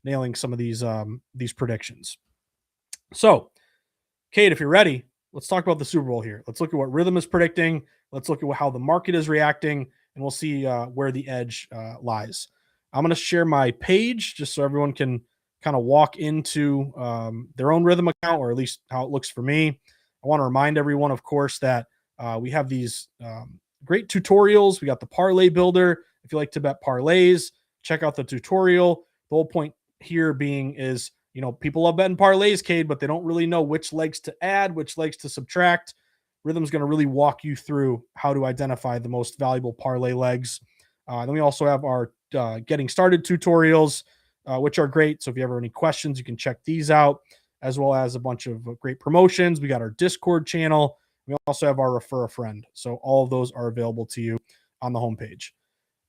nailing some of these predictions. So, Kate, if you're ready, let's talk about the Super Bowl here. Let's look at what Rithmm is predicting. Let's look at how the market is reacting, and we'll see where the edge lies. I'm going to share my page just so everyone can kind of walk into their own Rithmm account, or at least how it looks for me. I want to remind everyone, of course, that we have these great tutorials. We got the parlay builder. If you like to bet parlays, check out the tutorial. The whole point here being is, people love betting parlays, Cade, but they don't really know which legs to add, which legs to subtract. Rithmm's going to really walk you through how to identify the most valuable parlay legs. Then we also have our getting started tutorials, which are great. So if you ever have any questions, you can check these out, as well as a bunch of great promotions. We got our Discord channel. We also have our Refer a Friend. So all of those are available to you on the homepage.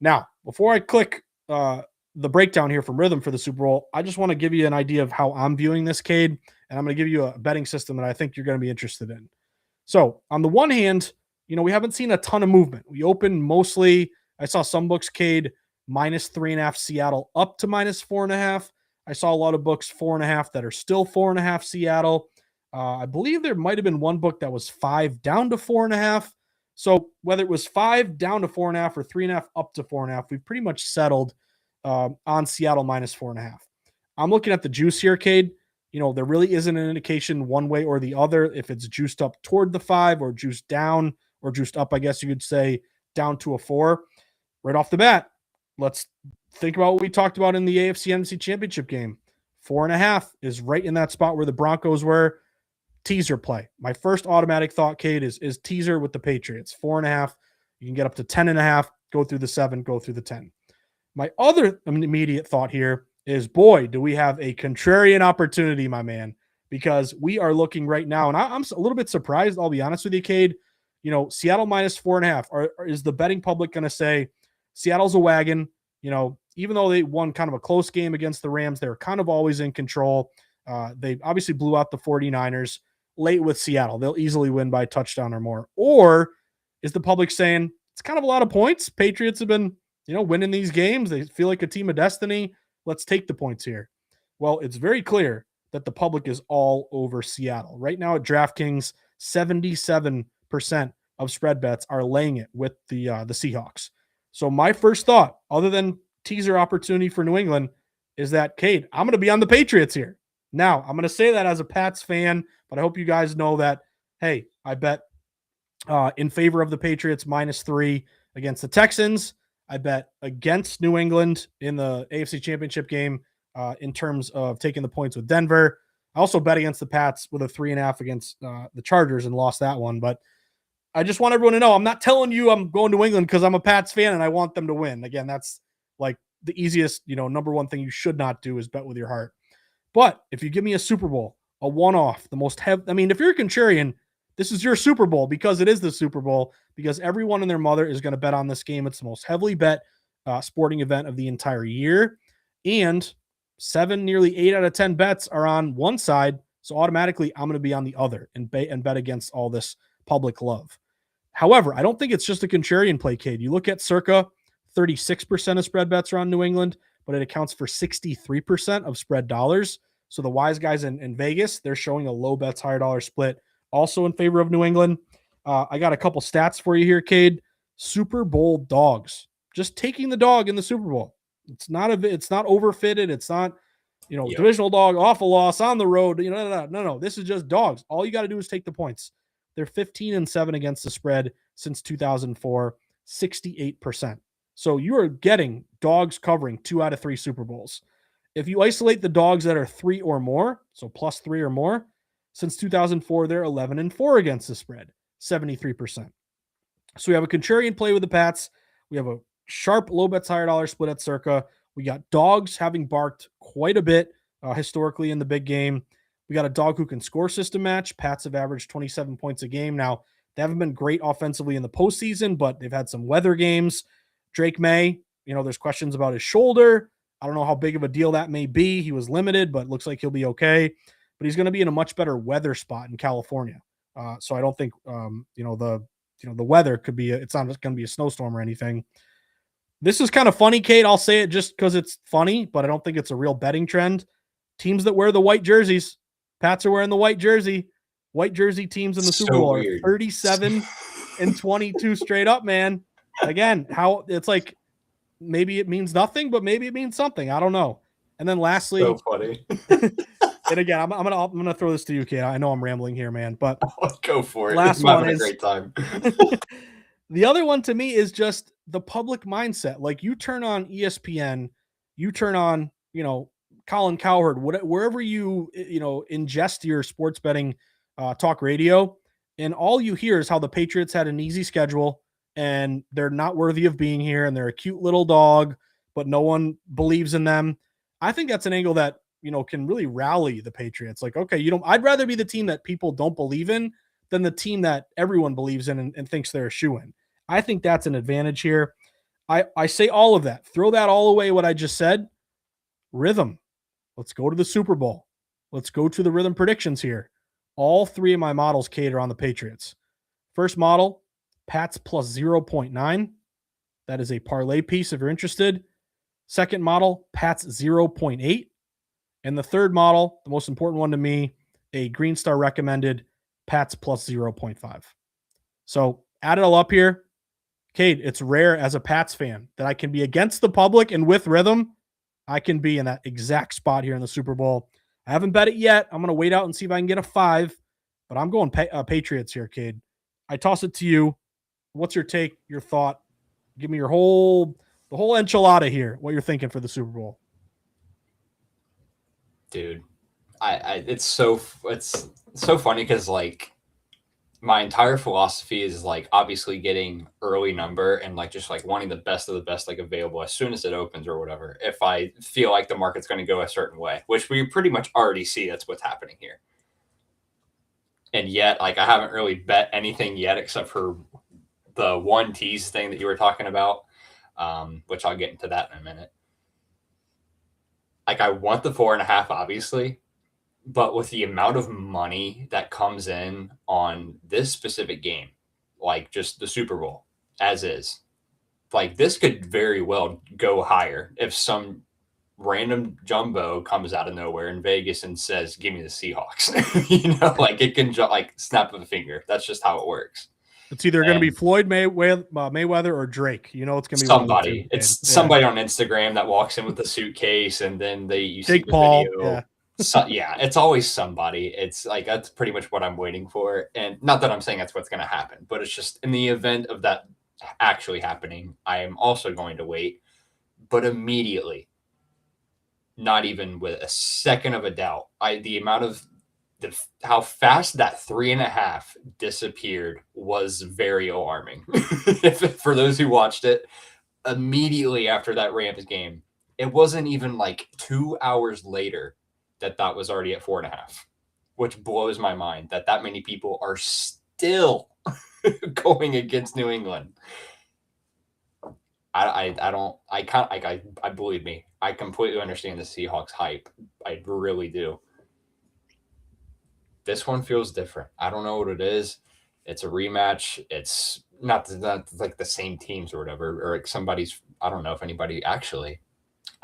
Now, before I click the breakdown here from Rithmm for the Super Bowl, I just want to give you an idea of how I'm viewing this, Cade, and I'm going to give you a betting system that I think you're going to be interested in. So on the one hand, we haven't seen a ton of movement. We opened mostly, I saw some books, Cade, -3.5 Seattle up to -4.5. I saw a lot of books 4.5 that are still 4.5 Seattle. I believe there might have been one book that was 5 down to 4.5. So whether it was 5 down to 4.5 or 3.5 up to 4.5, we've pretty much settled on Seattle -4.5. I'm looking at the juice here, Cade. There really isn't an indication one way or the other if it's juiced up toward the 5 or juiced down or juiced up, I guess you could say, down to a 4. Right off the bat, let's think about what we talked about in the AFC NFC Championship game. 4.5 is right in that spot where the Broncos were. Teaser play. My first automatic thought, Cade, is teaser with the Patriots. 4.5. You can get up to 10.5, go through the 7, go through the 10. My other immediate thought here is, boy, do we have a contrarian opportunity, my man, because we are looking right now, and I'm a little bit surprised, I'll be honest with you, Cade. Seattle -4.5. Is the betting public going to say Seattle's a wagon? Even though they won kind of a close game against the Rams, they're kind of always in control. They obviously blew out the 49ers late with Seattle. They'll easily win by a touchdown or more. Or is the public saying it's kind of a lot of points? Patriots have been, winning these games. They feel like a team of destiny. Let's take the points here. Well, it's very clear that the public is all over Seattle. Right now at DraftKings, 77% of spread bets are laying it with the Seahawks. So my first thought, other than teaser opportunity for New England, is that, Cade, I'm going to be on the Patriots here. Now, I'm going to say that as a Pats fan, but I hope you guys know that, hey, I bet in favor of the Patriots -3 against the Texans. I bet against New England in the AFC Championship game in terms of taking the points with Denver. I also bet against the Pats with a 3.5 against the Chargers and lost that one. But I just want everyone to know, I'm not telling you I'm going to New England because I'm a Pats fan and I want them to win. Again, that's like the easiest, number one thing you should not do is bet with your heart. But if you give me a Super Bowl, a one-off, the most if you're a contrarian, this is your Super Bowl because it is the Super Bowl, because everyone and their mother is going to bet on this game. It's the most heavily bet sporting event of the entire year. And 7, nearly 8 out of 10 bets are on one side. So automatically I'm going to be on the other and bet against all this public love. However, I don't think it's just a contrarian play, Cade. You look at circa 36% of spread bets are on New England, but it accounts for 63% of spread dollars. So the wise guys in Vegas, they're showing a low bets, higher dollar split also in favor of New England. I got a couple stats for you here, Cade. Super Bowl dogs. Just taking the dog in the Super Bowl. It's not overfitted. It's not, divisional dog, awful loss on the road. No. This is just dogs. All you got to do is take the points. They're 15-7 against the spread since 2004, 68%. So you are getting dogs covering 2 out of 3 Super Bowls. If you isolate the dogs that are 3 or more, so +3 or more, since 2004, they're 11-4 against the spread, 73%. So we have a contrarian play with the Pats. We have a sharp low bets, higher dollar split at circa. We got dogs having barked quite a bit historically in the big game. We got a dog who can score system match. Pats have averaged 27 points a game. Now, they haven't been great offensively in the postseason, but they've had some weather games. Drake May, there's questions about his shoulder. I don't know how big of a deal that may be. He was limited, but looks like he'll be okay. But he's going to be in a much better weather spot in California. So I don't think, the weather could be, it's not going to be a snowstorm or anything. This is kind of funny, Kate. I'll say it just because it's funny, but I don't think it's a real betting trend. Teams that wear the white jerseys, Pats are wearing the white jersey. White jersey teams in the Super Bowl are 37 and 22 straight up, man. Again, how it's like maybe it means nothing, but maybe it means something. I don't know. And then lastly, so funny. And again, I'm gonna throw this to you, Kate. I know I'm rambling here, man, but go for it. Last I'm one having is a great time. The other one to me is just the public mindset. Like you turn on ESPN, you turn on, Colin Cowherd, wherever you ingest your sports betting talk radio, and all you hear is how the Patriots had an easy schedule and they're not worthy of being here and they're a cute little dog, but no one believes in them. I think that's an angle that can really rally the Patriots. Like, okay, I'd rather be the team that people don't believe in than the team that everyone believes in and thinks they're a shoo-in. I think that's an advantage here. I say all of that. Throw that all away, what I just said. Rhythm. Let's go to the Super Bowl. Let's go to the Rhythm predictions here. All three of my models cater on the Patriots. First model, Pats plus 0.9. That is a parlay piece if you're interested. Second model, Pats 0.8. And the third model, the most important one to me, a Green Star recommended Pats plus 0.5. So add it all up here. Cade, it's rare as a Pats fan that I can be against the public and with Rhythm. I can be in that exact spot here in the Super Bowl. I haven't bet it yet. I'm going to wait out and see if I can get a 5, but I'm going Patriots here, Cade. I toss it to you. What's your take, your thought? Give me the whole enchilada here, what you're thinking for the Super Bowl. Dude, it's so funny because like my entire philosophy is like obviously getting early number and like just like wanting the best of the best like available as soon as it opens or whatever. If I feel like the market's going to go a certain way, which we pretty much already see that's what's happening here. And yet, like I haven't really bet anything yet except for the one tease thing that you were talking about, which I'll get into that in a minute. Like I want the 4.5, obviously, but with the amount of money that comes in on this specific game, like just the Super Bowl as is, like this could very well go higher if some random jumbo comes out of nowhere in Vegas and says, "Give me the Seahawks." Like it can like snap of a finger. That's just how it works. It's either going to be Floyd Mayweather or Drake. It's going to be somebody. It's somebody on Instagram that walks in with a suitcase and then you see the Paul, video. Yeah. So, yeah, it's always somebody. It's like that's pretty much what I'm waiting for. And not that I'm saying that's what's going to happen, but it's just in the event of that actually happening, I am also going to wait. But immediately, not even with a second of a doubt, the amount of how fast that 3.5 disappeared was very alarming. For those who watched it, immediately after that Rams game, it wasn't even like 2 hours later that was already at 4.5, which blows my mind that many people are still going against New England. I believe me, I completely understand the Seahawks hype. I really do. This one feels different. I don't know what it is. It's a rematch. It's not like the same teams or whatever, or like somebody's, I don't know if anybody actually,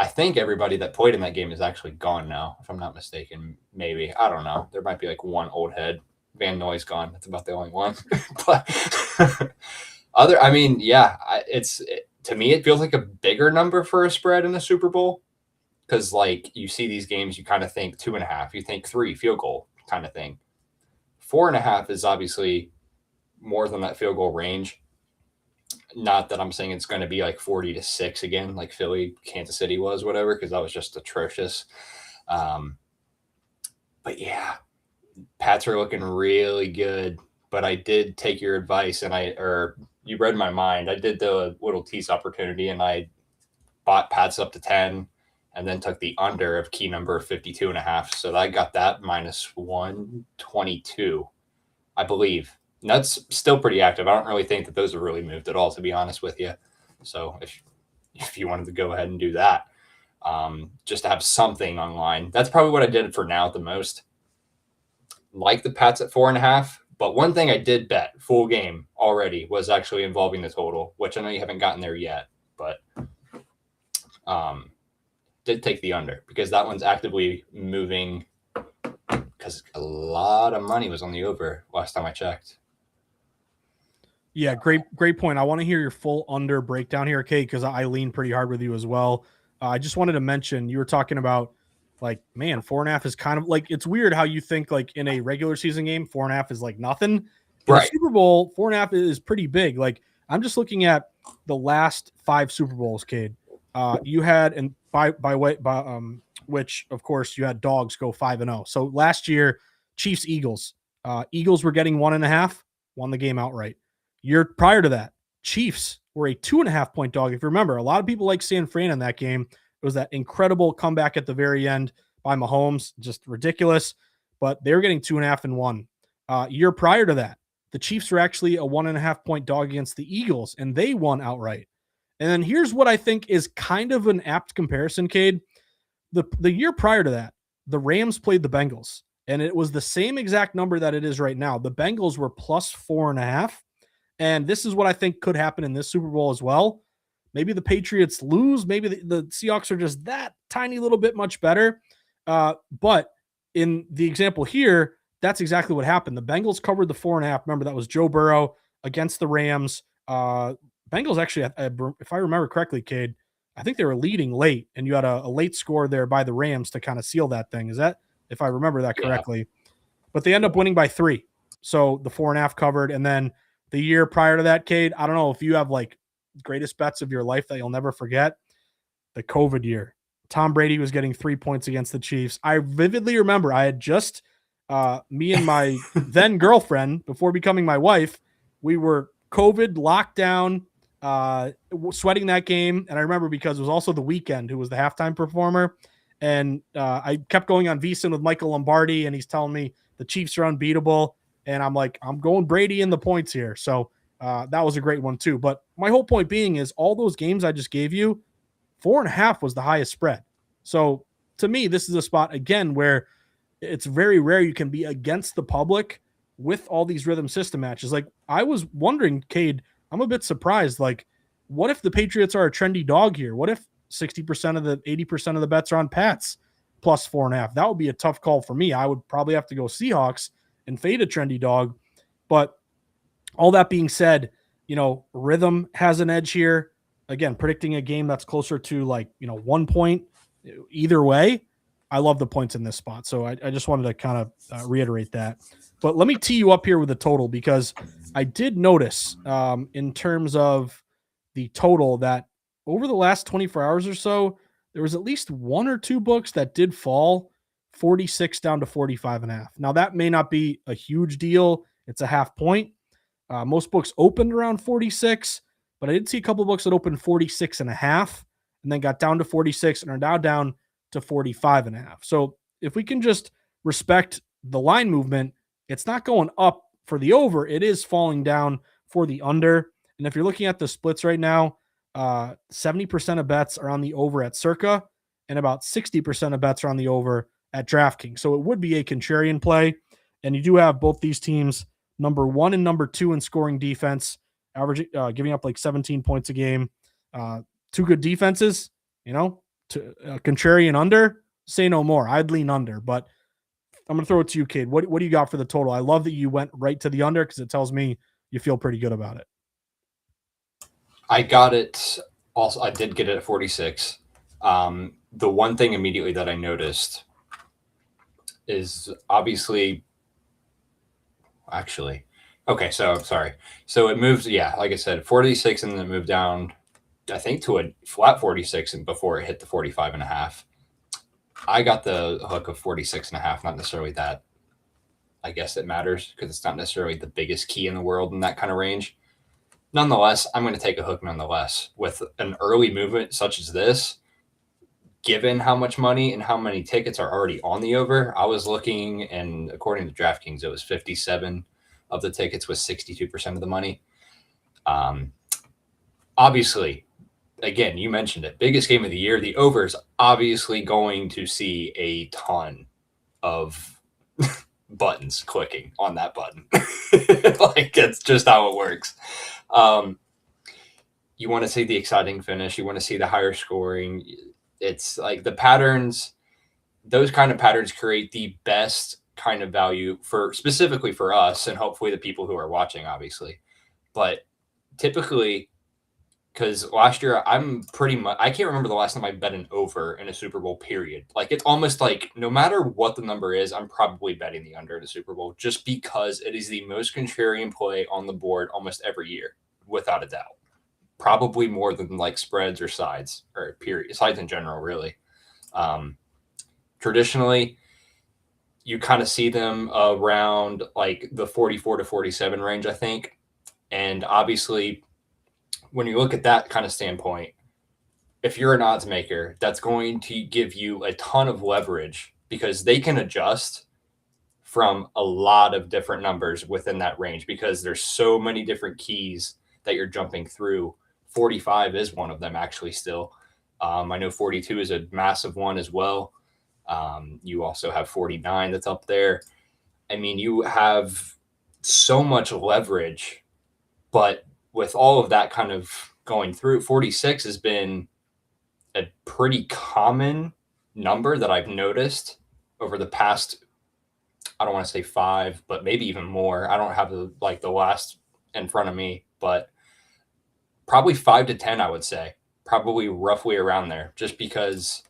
I think everybody that played in that game is actually gone now, if I'm not mistaken. Maybe. I don't know. There might be like one old head. Van Noy's gone. That's about the only one. But to me, it feels like a bigger number for a spread in the Super Bowl. Because like you see these games, you kind of think 2.5, you think 3 field goal kind of thing. 4.5 is obviously more than that field goal range. Not that I'm saying it's going to be like 40-6 again, like Philly, Kansas City was, whatever, because that was just atrocious. But yeah, Pats are looking really good. But I did take your advice, and you read my mind. I did the little tease opportunity, and I bought Pats up to 10, and then took the under of key number 52.5. So I got that minus 122, I believe. And that's still pretty active. I don't really think that those have really moved at all, to be honest with you. So if you wanted to go ahead and do that, just to have something online, that's probably what I did for now the most. Like the Pats at 4.5. But one thing I did bet full game already was actually involving the total, which I know you haven't gotten there yet. but did take the under because that one's actively moving because a lot of money was on the over last time I checked. Yeah, great point. I want to hear your full under breakdown here, Kate, because I lean pretty hard with you as well. I just wanted to mention you were talking about like, man, 4.5 is kind of like it's weird how you think like in a regular season game, 4.5 is like nothing. In Right. a Super Bowl, 4.5 is pretty big. Like I'm just looking at the last 5 Super Bowls, Cade. You had and by which of course you had dogs go 5-0. So last year, Chiefs Eagles. Eagles were getting 1.5, won the game outright. Year prior to that, Chiefs were a 2.5 point dog. If you remember, a lot of people like San Fran in that game. It was that incredible comeback at the very end by Mahomes, just ridiculous. But they were getting 2.5 and 1. Year prior to that, the Chiefs were actually a 1.5 point dog against the Eagles, and they won outright. And then here's what I think is kind of an apt comparison, Cade. The year prior to that, the Rams played the Bengals, and it was the same exact number that it is right now. The Bengals were plus 4.5. And this is what I think could happen in this Super Bowl as well. Maybe the Patriots lose. Maybe the Seahawks are just that tiny little bit much better. But in the example here, that's exactly what happened. The Bengals covered the 4.5. Remember, that was Joe Burrow against the Rams. Bengals actually, if I remember correctly, Cade, I think they were leading late, and you had a late score there by the Rams to kind of seal that thing. Is that, if I remember that correctly? Yeah. But they end up winning by 3. So the 4.5 covered, and then the year prior to that, Cade, I don't know if you have like greatest bets of your life that you'll never forget. The COVID year. Tom Brady was getting 3 points against the Chiefs. I vividly remember I had just, me and my then girlfriend, before becoming my wife, we were COVID locked down, sweating that game. And I remember because it was also the Weeknd who was the halftime performer. And I kept going on VSiN with Michael Lombardi, and he's telling me the Chiefs are unbeatable. And I'm like, I'm going Brady in the points here. So that was a great one too. But my whole point being is all those games I just gave you, 4.5 was the highest spread. So to me, this is a spot, again, where it's very rare you can be against the public with all these rhythm system matches. Like I was wondering, Cade, I'm a bit surprised. Like, what if the Patriots are a trendy dog here? What if 60% of the 80% of the bets are on Pats plus 4.5? That would be a tough call for me. I would probably have to go Seahawks and fade a trendy dog. But all that being said, Rithmm has an edge here. Again, predicting a game that's closer to 1 point either way. I love the points in this spot. So I just wanted to kind of reiterate that. But let me tee you up here with the total, because I did notice in terms of the total that over the last 24 hours or so, there was at least 1 or 2 books that did fall 46 down to 45.5. Now that may not be a huge deal. It's a half point. Most books opened around 46, but I did see a couple books that opened 46.5 and then got down to 46 and are now down to 45.5. So if we can just respect the line movement, it's not going up for the over. It is falling down for the under. And if you're looking at the splits right now, 70% of bets are on the over at Circa, and about 60% of bets are on the over at DraftKings. So it would be a contrarian play. And you do have both these teams number 1 and number 2 in scoring defense, averaging, giving up like 17 points a game. 2 good defenses, contrarian under, say no more. I'd lean under, but I'm going to throw it to you, Cade. What do you got for the total? I love that you went right to the under because it tells me you feel pretty good about it. I got it. Also, I did get it at 46. The one thing immediately that I noticed is obviously, okay, so sorry. So it moves, like I said, 46, and then it moved down, I think, to a flat 46 and before it hit the 45.5. I got the hook of 46.5, not necessarily that. I guess it matters because it's not necessarily the biggest key in the world in that kind of range. Nonetheless, I'm going to take a hook nonetheless. With an early movement such as this, given how much money and how many tickets are already on the over, I was looking, and according to DraftKings, it was 57 of the tickets with 62% of the money. Obviously, again, you mentioned it, biggest game of the year. The over is obviously going to see a ton of buttons clicking on that button. Like, it's just how it works. You want to see the exciting finish. You want to see the higher scoring. It's like the patterns, those kind of patterns create the best kind of value for specifically for us and hopefully the people who are watching, obviously. But typically, because last year I'm pretty much, I can't remember the last time I bet an over in a Super Bowl period. Like it's almost like no matter what the number is, I'm probably betting the under in a Super Bowl just because it is the most contrarian play on the board almost every year, without a doubt. Probably more than like spreads or sides or period sides in general, really. Traditionally, you kind of see them around like the 44 to 47 range, I think. And obviously, when you look at that kind of standpoint, if you're an odds maker, that's going to give you a ton of leverage because they can adjust from a lot of different numbers within that range because there's so many different keys that you're jumping through. 45 is one of them, actually, still. I know 42 is a massive one as well. You also have 49 that's up there. I mean, you have so much leverage, but with all of that kind of going through, 46 has been a pretty common number that I've noticed over the past, I don't want to say 5, but maybe even more. I don't have the last in front of me, but probably 5 to 10, I would say, probably roughly around there, just because,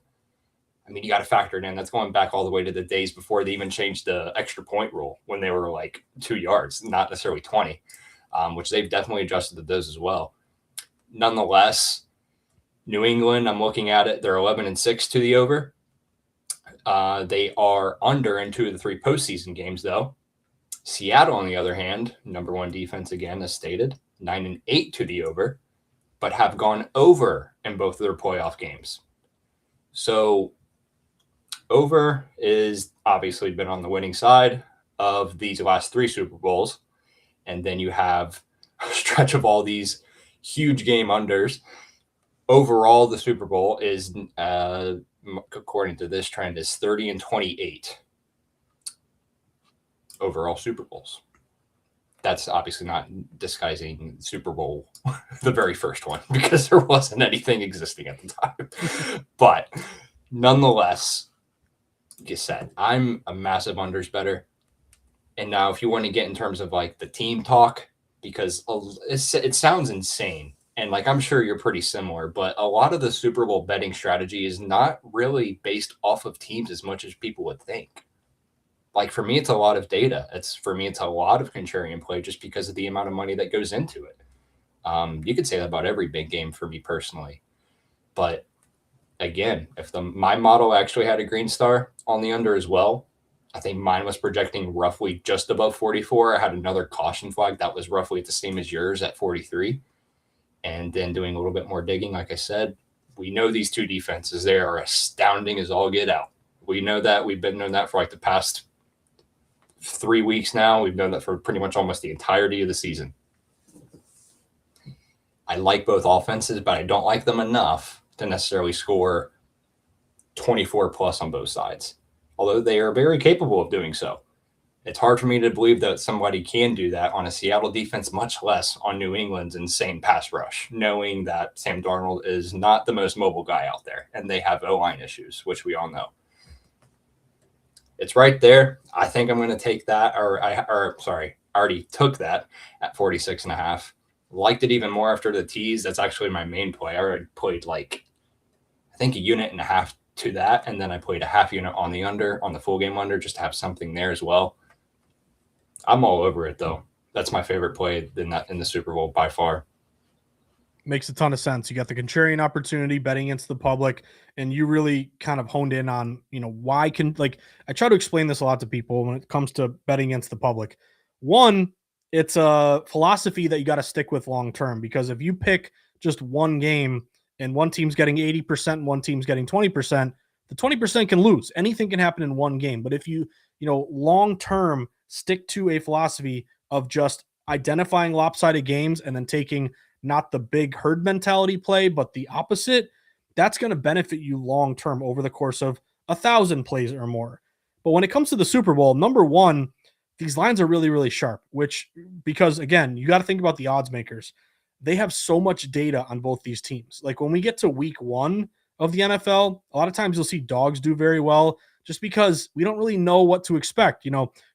I mean, you got to factor it in. That's going back all the way to the days before they even changed the extra point rule when they were like 2 yards, not necessarily 20, which they've definitely adjusted to those as well. Nonetheless, New England, I'm looking at it, they're 11-6 to the over. They are under in 2 of the 3 postseason games, though. Seattle, on the other hand, number 1 defense again, as stated, 9-8 to the over, but have gone over in both of their playoff games. So over is obviously been on the winning side of these last 3 Super Bowls. And then you have a stretch of all these huge game unders. Overall, the Super Bowl is, according to this trend, is 30-28 overall Super Bowls. That's obviously not disguising Super Bowl, the very first one, because there wasn't anything existing at the time. But nonetheless, like you said, I'm a massive unders better. And now if you want to get in terms of like the team talk, because it sounds insane. And like, I'm sure you're pretty similar, but a lot of the Super Bowl betting strategy is not really based off of teams as much as people would think. Like for me, it's a lot of data. It's a lot of contrarian play just because of the amount of money that goes into it. You could say that about every big game for me personally, but again, if my model actually had a green star on the under as well, I think mine was projecting roughly just above 44. I had another caution flag that was roughly the same as yours at 43. And then doing a little bit more digging, like I said, we know these 2 defenses, they are astounding as all get out. We know that. We've been knowing that for like the past 3 weeks now. We've known that for pretty much almost the entirety of the season. I like both offenses, but I don't like them enough to necessarily score 24 plus on both sides, although they are very capable of doing so. It's hard for me to believe that somebody can do that on a Seattle defense, much less on New England's insane pass rush, knowing that Sam Darnold is not the most mobile guy out there, and they have O-line issues, which we all know. It's right there. I think I'm going to take that, I already took that at 46.5. Liked it even more after the tease. That's actually my main play. I already played like, I think 1.5 units to that, and then I played a half unit on the full game under, just to have something there as well. I'm all over it though. That's my favorite play in the Super Bowl by far. Makes a ton of sense. You got the contrarian opportunity betting against the public, and you really kind of honed in on, why I try to explain this a lot to people when it comes to betting against the public. One, it's a philosophy that you got to stick with long term, because if you pick just one game and one team's getting 80% and one team's getting 20%, the 20% can lose. Anything can happen in one game. But if you long term stick to a philosophy of just identifying lopsided games and then taking not the big herd mentality play, but the opposite, that's going to benefit you long term over the course of 1,000 plays or more. But when it comes to the Super Bowl, number one, these lines are really, really sharp, because again, you got to think about the odds makers. they have so much data on both these teams. Like when we get to week 1 of the NFL, a lot of times you'll see dogs do very well just because we don't really know what to expect.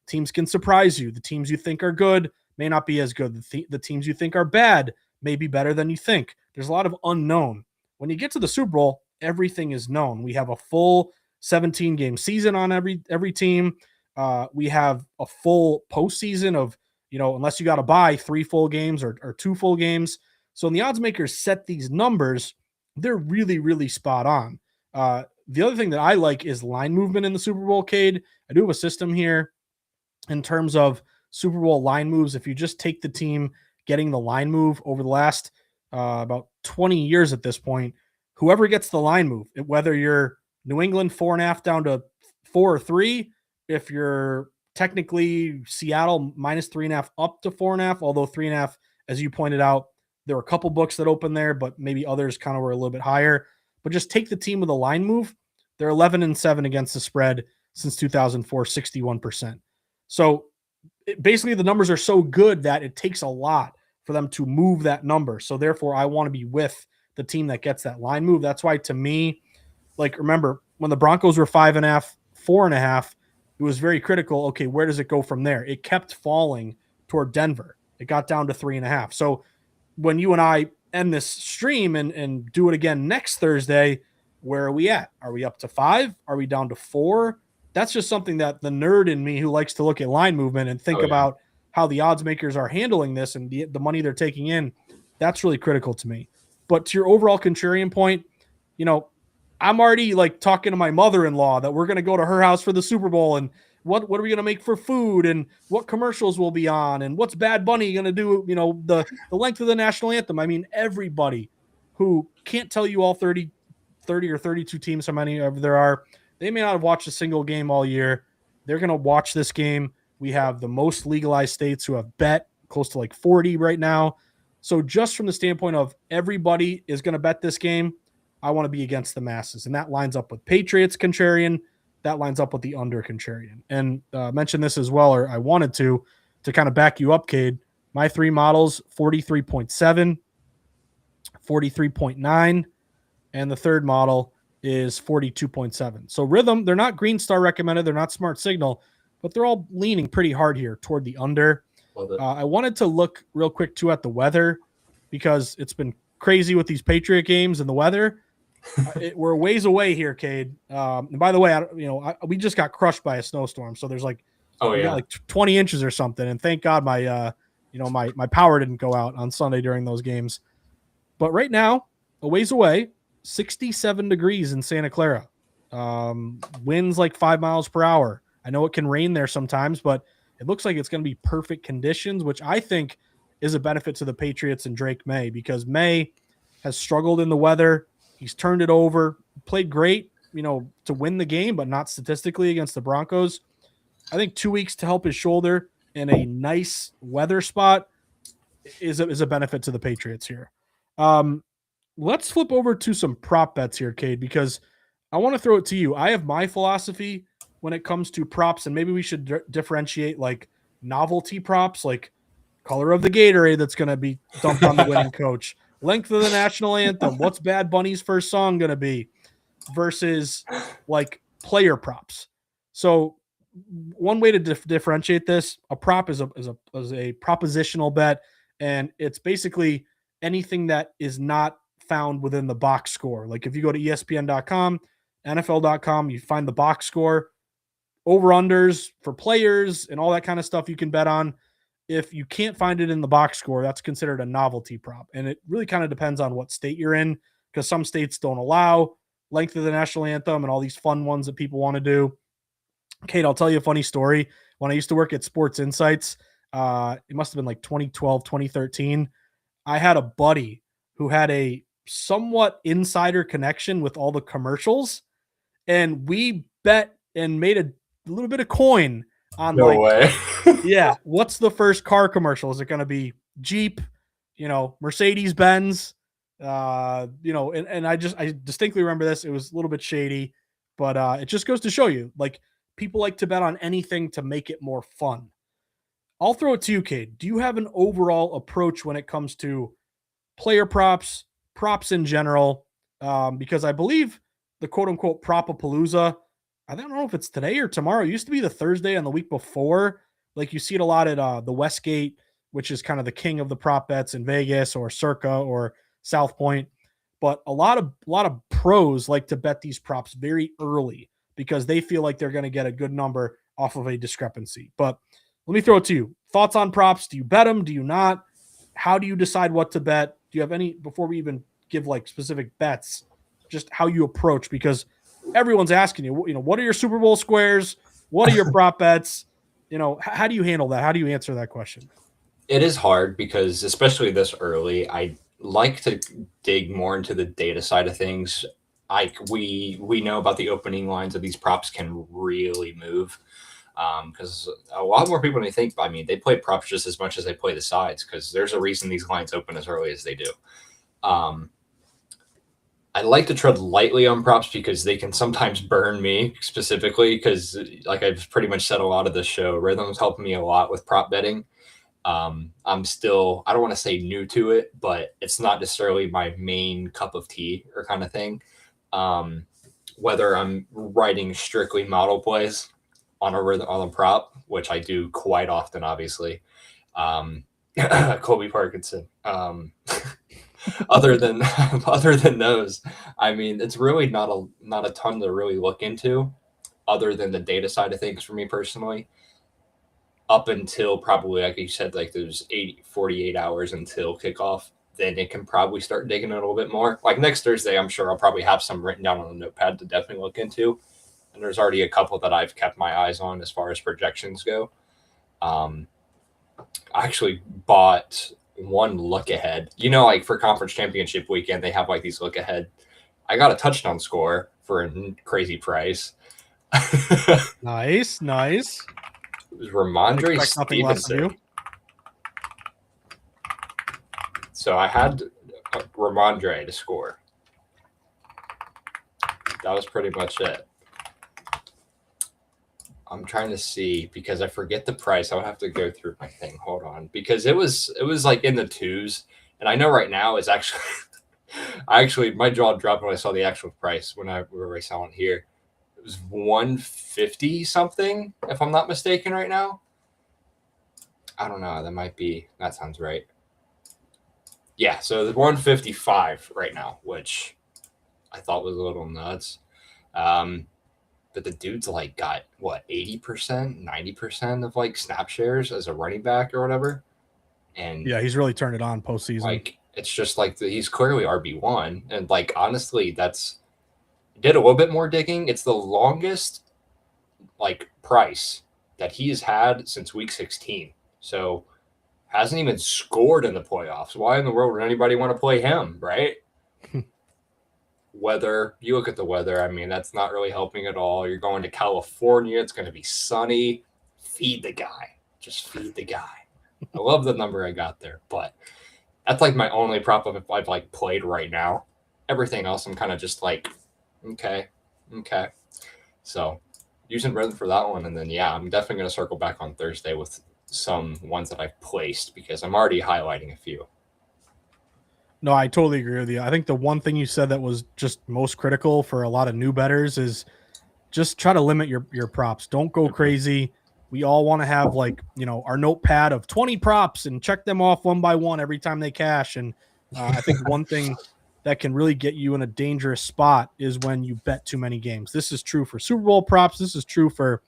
Teams can surprise you. The teams you think are good may not be as good. The teams you think are bad may be better than you think. There's a lot of unknown. When you get to the Super Bowl, everything is known. We have a full 17-game season on every team. We have a full postseason of, unless you got to buy 3 full games or 2 full games. So when the odds makers set these numbers, they're really, really spot on. The other thing that I like is line movement in the Super Bowl, Cade. I do have a system here in terms of Super Bowl line moves. If you just take the team getting the line move over the last about 20 years at this point, whoever gets the line move, whether you're New England 4.5 down to 4 or 3, if you're technically Seattle -3.5 up to 4.5, although 3.5, as you pointed out, there were a couple books that opened there, but maybe others kind of were a little bit higher. But just take the team with a line move. They're 11-7 against the spread since 2004, 61%. So basically the numbers are so good that it takes a lot for them to move that number. So therefore I want to be with the team that gets that line move. That's why to me, like, remember when the Broncos were 5.5, 4.5, it was very critical. Okay, where does it go from there? It kept falling toward Denver. It got down to 3.5. So when you and I end this stream and do it again next Thursday, where are we at? Are we up to 5? Are we down to 4? That's just something that the nerd in me who likes to look at line movement and think about how the odds makers are handling this and the money they're taking in, that's really critical to me. But to your overall contrarian point, I'm already like talking to my mother-in-law that we're going to go to her house for the Super Bowl and what are we going to make for food and what commercials will be on and what's Bad Bunny going to do, the length of the national anthem. I mean, everybody who can't tell you all 30 or 32 teams, how many ever there are, they may not have watched a single game all year. They're going to watch this game. We have the most legalized states who have bet, close to like 40 right now. So just from the standpoint of everybody is going to bet this game, I want to be against the masses. And that lines up with Patriots contrarian. That lines up with the under contrarian. And mention this as well, or I wanted to kind of back you up, Cade. My 3 models, 43.7, 43.9, and the third model is 42.7. So Rithmm, they're not Green Star recommended. They're not Smart Signal, but they're all leaning pretty hard here toward the under. I wanted to look real quick too at the weather because it's been crazy with these Patriot games and the weather. We're ways away here, Cade. And by the way, we just got crushed by a snowstorm, so there's like, got like 20 inches or something. And thank God my power didn't go out on Sunday during those games. But right now, a ways away, 67 degrees in Santa Clara. Winds like 5 miles per hour. I know it can rain there sometimes, but it looks like it's going to be perfect conditions, which I think is a benefit to the Patriots and Drake May, because May has struggled in the weather. He's turned it over, played great, to win the game, but not statistically against the Broncos. I think 2 weeks to help his shoulder in a nice weather spot is a benefit to the Patriots here. Let's flip over to some prop bets here, Cade, because I want to throw it to you. I have my philosophy when it comes to props, and maybe we should differentiate like novelty props, like color of the Gatorade that's going to be dumped on the winning coach, length of the national anthem, what's Bad Bunny's first song going to be, versus like player props. So one way to differentiate this, a prop is a propositional bet, and it's basically anything that is not found within the box score. Like if you go to ESPN.com, NFL.com, you find the box score, over-unders for players and all that kind of stuff you can bet on. If you can't find it in the box score, that's considered a novelty prop. And it really kind of depends on what state you're in, because some states don't allow length of the national anthem and all these fun ones that people want to do. Kate, I'll tell you a funny story. When I used to work at Sports Insights, it must have been like 2012, 2013. I had a buddy who had a somewhat insider connection with all the commercials, and we bet and made a little bit of coin on way. Yeah, what's the first car commercial? Is it going to be Jeep, Mercedes Benz? And I distinctly remember this. It was a little bit shady, but it just goes to show you, like, people like to bet on anything to make it more fun. I'll throw it to you, Cade. Do you have an overall approach when it comes to player props, props in general, because I believe the quote unquote Propapalooza, I don't know if it's today or tomorrow. It used to be the Thursday on the week before. Like you see it a lot at the Westgate, which is kind of the king of the prop bets in Vegas, or Circa or South Point. But a lot of pros like to bet these props very early because they feel like they're going to get a good number off of a discrepancy. But let me throw it to you. Thoughts on props? Do you bet them? Do you not? How do you decide what to bet? Do you have any, before we even give like specific bets, just how you approach? Because everyone's asking you, what are your Super Bowl squares? What are your prop bets? How do you handle that? How do you answer that question? It is hard because, especially this early, I like to dig more into the data side of things. Like we know about the opening lines of these props can really move, because a lot more people than you think. I mean, they play props just as much as they play the sides, because there's a reason these lines open as early as they do. I like to tread lightly on props because they can sometimes burn me specifically, because like I've pretty much said a lot of this show, Rhythm's helped me a lot with prop betting. I'm still, I don't want to say new to it, but it's not necessarily my main cup of tea or kind of thing. Whether I'm writing strictly model plays on a prop, which I do quite often, obviously. Colby Parkinson. Other than those, I mean, it's really not a ton to really look into, other than the data side of things for me personally. Up until probably, like you said, like there's 48 hours until kickoff, then it can probably start digging a little bit more. Like next Thursday, I'm sure I'll probably have some written down on a notepad to definitely look into. And there's already a couple that I've kept my eyes on as far as projections go. I actually bought one look ahead. Like for conference championship weekend, they have like these look ahead. I got a touchdown score for a crazy price. Nice. It was Ramondre Stevenson. So I had Ramondre to score. That was pretty much it. I'm trying to see because I forget the price. I would have to go through my thing. Hold on, because it was like in the twos, and I know right now it's actually my jaw dropped when I saw the actual price when we were selling here. It was 150 something, if I'm not mistaken, right now. I don't know. That sounds right. Yeah, so it's 155 right now, which I thought was a little nuts. But the dude's like got what 80%, 90% of like snap shares as a running back or whatever. And yeah, he's really turned it on postseason. Like it's just like he's clearly RB1, and like honestly, did a little bit more digging. It's the longest like price that he has had since week 16. So hasn't even scored in the playoffs. Why in the world would anybody want to play him, right? Weather, you look at the weather. I mean, that's not really helping at all. You're going to California. It's going to be sunny. Feed the guy. Just feed the guy. I love the number I got there, but that's like my only prop I've like played right now. Everything else, I'm kind of just like, okay. So using Rhythm for that one, and then I'm definitely going to circle back on Thursday with some ones that I've placed because I'm already highlighting a few. No, I totally agree with you. I think the one thing you said that was just most critical for a lot of new bettors is just try to limit your props. Don't go crazy. We all want to have like, our notepad of 20 props and check them off one by one every time they cash. And I think one thing that can really get you in a dangerous spot is when you bet too many games. This is true for Super Bowl props. This is true for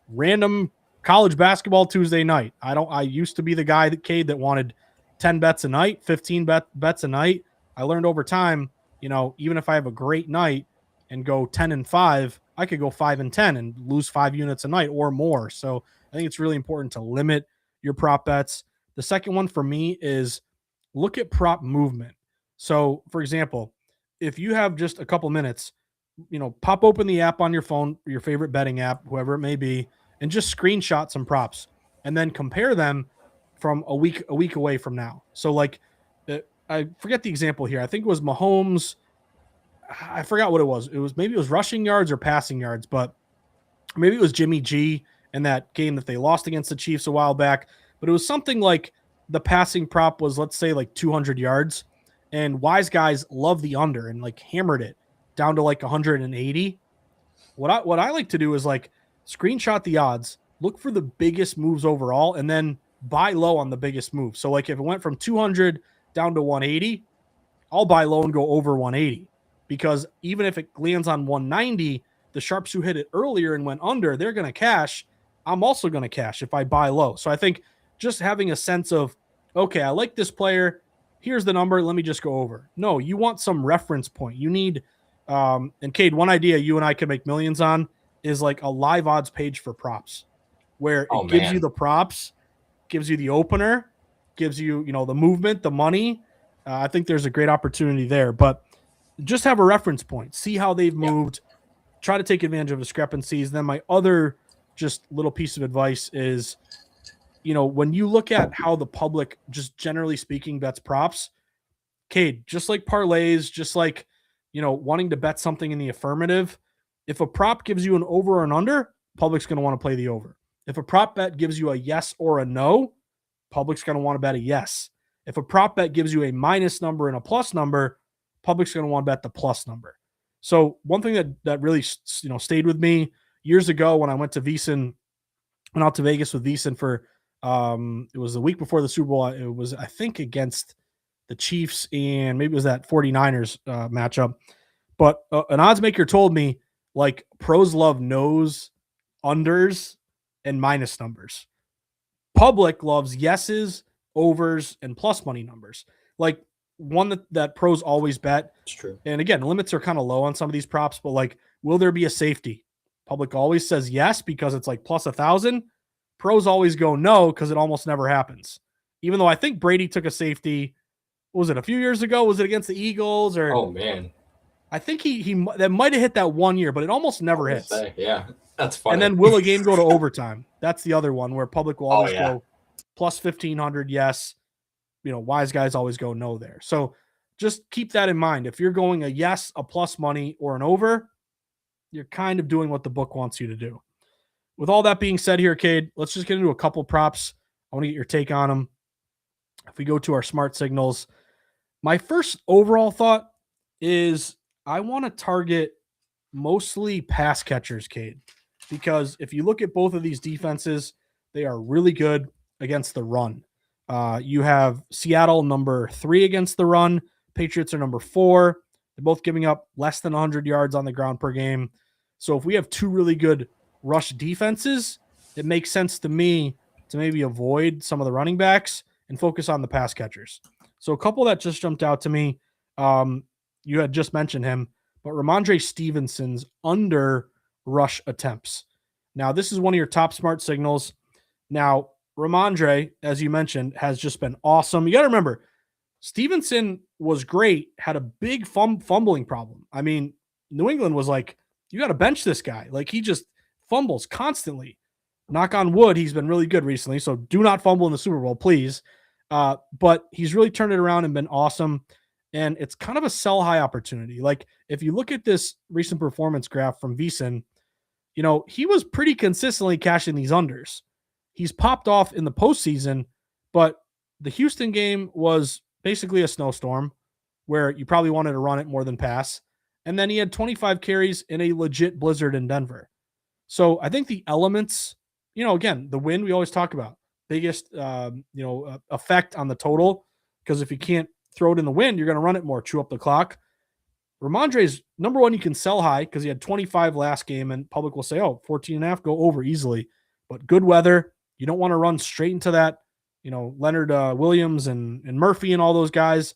random college basketball Tuesday night. I used to be the guy that wanted 10 bets a night, 15 bets a night. I learned over time, even if I have a great night and go 10-5, I could go 5-10 and lose 5 units a night or more. So I think it's really important to limit your prop bets. The second one for me is look at prop movement. So for example, if you have just a couple minutes, pop open the app on your phone, your favorite betting app, whoever it may be, and just screenshot some props and then compare them from a week away from now. So like, I forget the example here. I think it was Mahomes. I forgot what it was. Maybe it was rushing yards or passing yards, but maybe it was Jimmy G in that game that they lost against the Chiefs a while back. But it was something like the passing prop was, let's say, like 200 yards. and wise guys love the under and like hammered it down to like 180. What I like to do is like screenshot the odds, look for the biggest moves overall, and then buy low on the biggest move. So like if it went from 200 down to 180, I'll buy low and go over 180, because even if it lands on 190, the sharps who hit it earlier and went under, they're going to cash. I'm also going to cash if I buy low. So I think just having a sense of, okay, I like this player. Here's the number. Let me just go over. No, you want some reference point. You need, and Cade, one idea you and I can make millions on is like a live odds page for props, where it gives you the props, gives you the opener, gives you, the movement, the money. I think there's a great opportunity there, but just have a reference point. See how they've moved. Try to take advantage of discrepancies. Then my other just little piece of advice is, when you look at how the public, just generally speaking, bets props, Cade, just like parlays, just like, wanting to bet something in the affirmative, if a prop gives you an over or an under, public's going to want to play the over. If a prop bet gives you a yes or a no, public's going to want to bet a yes. If a prop bet gives you a minus number and a plus number, public's going to want to bet the plus number. So one thing that really stayed with me years ago when I went to VSiN, went out to Vegas with VSiN for it was the week before the Super Bowl. It was, I think, against the Chiefs, and maybe it was that 49ers matchup. But an odds maker told me, like, pros love nose, unders, and minus numbers. Public loves yeses, overs, and plus money numbers. Like, one that pros always bet. It's true. And again, limits are kind of low on some of these props, but like, will there be a safety? Public always says yes because it's like plus 1,000. Pros always go no because it almost never happens. Even though I think Brady took a safety, what was it, a few years ago? Was it against the Eagles? Or oh man, I think he that might have hit that 1 year, but it almost never hits. Yeah, that's funny. And then will a game go to overtime? That's the other one where public will always go plus 1,500. Yes, wise guys always go no there. So just keep that in mind. If you're going a yes, a plus money, or an over, you're kind of doing what the book wants you to do. With all that being said here, Cade, let's just get into a couple props. I want to get your take on them. If we go to our smart signals, my first overall thought is I want to target mostly pass catchers, Cade, because if you look at both of these defenses, they are really good against the run. You have Seattle number 3 against the run. Patriots are number 4. They're both giving up less than 100 yards on the ground per game. So if we have two really good rush defenses, it makes sense to me to maybe avoid some of the running backs and focus on the pass catchers. So a couple that just jumped out to me, you had just mentioned him, but Ramondre Stevenson's under rush attempts. Now, this is one of your top smart signals. Now, Ramondre, as you mentioned, has just been awesome. You got to remember, Stevenson was great, had a big fumbling problem. I mean, New England was like, you got to bench this guy. Like, he just fumbles constantly. Knock on wood, he's been really good recently, so do not fumble in the Super Bowl, please. But he's really turned it around and been awesome, and it's kind of a sell high opportunity. Like, if you look at this recent performance graph from VSiN, he was pretty consistently cashing these unders. He's popped off in the postseason, but the Houston game was basically a snowstorm where you probably wanted to run it more than pass. And then he had 25 carries in a legit blizzard in Denver. So I think the elements, again, the wind we always talk about, biggest, effect on the total, because if you can't throw it in the wind, you're going to run it more, chew up the clock. Ramondre's number one, you can sell high because he had 25 last game, and public will say, 14.5, go over easily. But good weather, you don't want to run straight into that, Leonard Williams and Murphy and all those guys.